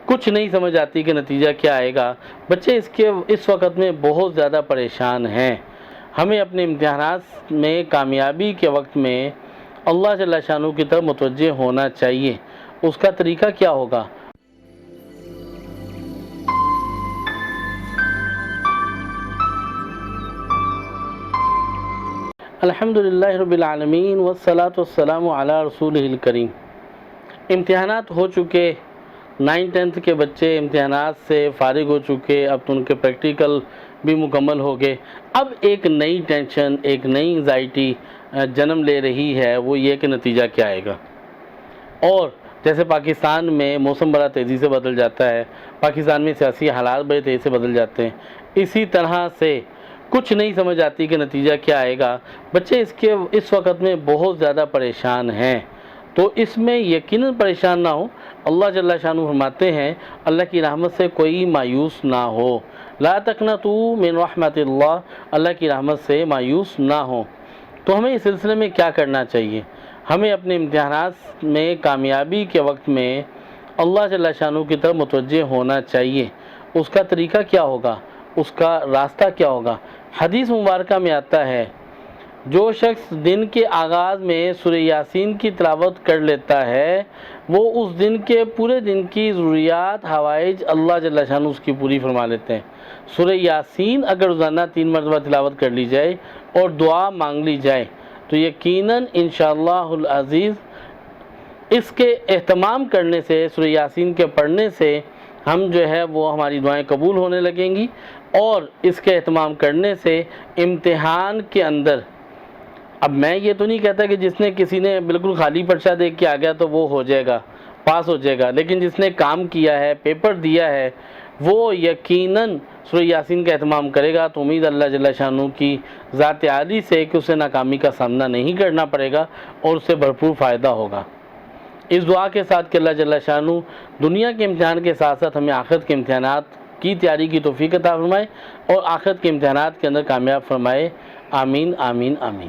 کچھ نہیں سمجھ آتی کہ نتیجہ کیا آئے گا۔ بچے اس وقت میں بہت زیادہ پریشان ہیں۔ ہمیں اپنے امتحانات میں کامیابی کے وقت میں اللہ جل شانہ کی طرف متوجہ ہونا چاہیے۔ اس کا طریقہ کیا ہوگا؟ الحمدللہ رب العالمین والصلاة والسلام علی رسولہ الکریم۔ امتحانات ہو چکے، 9th کے بچے امتحانات سے فارغ ہو چکے، اب تو ان کے پریکٹیکل بھی مکمل ہو گئے۔ اب ایک نئی ٹینشن، ایک نئی انزائٹی جنم لے رہی ہے، وہ یہ کہ نتیجہ کیا آئے گا۔ اور جیسے پاکستان میں موسم بڑا تیزی سے بدل جاتا ہے، پاکستان میں سیاسی حالات بڑے تیزی سے بدل جاتے ہیں، اسی طرح سے کچھ نہیں سمجھ آتی کہ نتیجہ کیا آئے گا۔ بچے اس وقت میں بہت زیادہ پریشان ہیں، تو اس میں یقیناً پریشان نہ ہو۔ اللہ جل شانہ فرماتے ہیں اللہ کی رحمت سے کوئی مایوس نہ ہو، لا تقنطوا من رحمت اللہ، اللہ کی رحمت سے مایوس نہ ہو۔ تو ہمیں اس سلسلے میں کیا کرنا چاہیے؟ ہمیں اپنے امتحانات میں کامیابی کے وقت میں اللہ جل شانہ کی طرف متوجہ ہونا چاہیے۔ اس کا طریقہ کیا ہوگا؟ اس کا راستہ کیا ہوگا؟ حدیث مبارکہ میں آتا ہے جو شخص دن کے آغاز میں سورہ یاسین کی تلاوت کر لیتا ہے، وہ اس دن کے پورے دن کی ضروریات حوائج اللہ جل شانہ اس کی پوری فرما لیتے ہیں۔ سورہ یاسین اگر روزانہ 3 مرتبہ تلاوت کر لی جائے اور دعا مانگ لی جائے تو یقیناً انشاءاللہ العزیز اس کے اہتمام کرنے سے، سورہ یاسین کے پڑھنے سے ہم جو ہے وہ ہماری دعائیں قبول ہونے لگیں گی، اور اس کے اہتمام کرنے سے امتحان کے اندر، اب میں یہ تو نہیں کہتا کہ جس نے کسی نے بالکل خالی پرچہ دیکھ کے آ گیا تو وہ ہو جائے گا، پاس ہو جائے گا، لیکن جس نے کام کیا ہے، پیپر دیا ہے، وہ یقیناً سورہ یاسین کا اہتمام کرے گا، تو امید اللہ جل شانہ کی ذات عالی سے کہ اسے ناکامی کا سامنا نہیں کرنا پڑے گا اور اسے بھرپور فائدہ ہوگا۔ اس دعا کے ساتھ کہ اللہ جل شانہ دنیا کے امتحان کے ساتھ ساتھ ہمیں آخرت کے امتحانات کی تیاری کی توفیق عطا فرمائے اور آخرت کے امتحانات کے اندر کامیاب فرمائے۔ آمین آمین آمین۔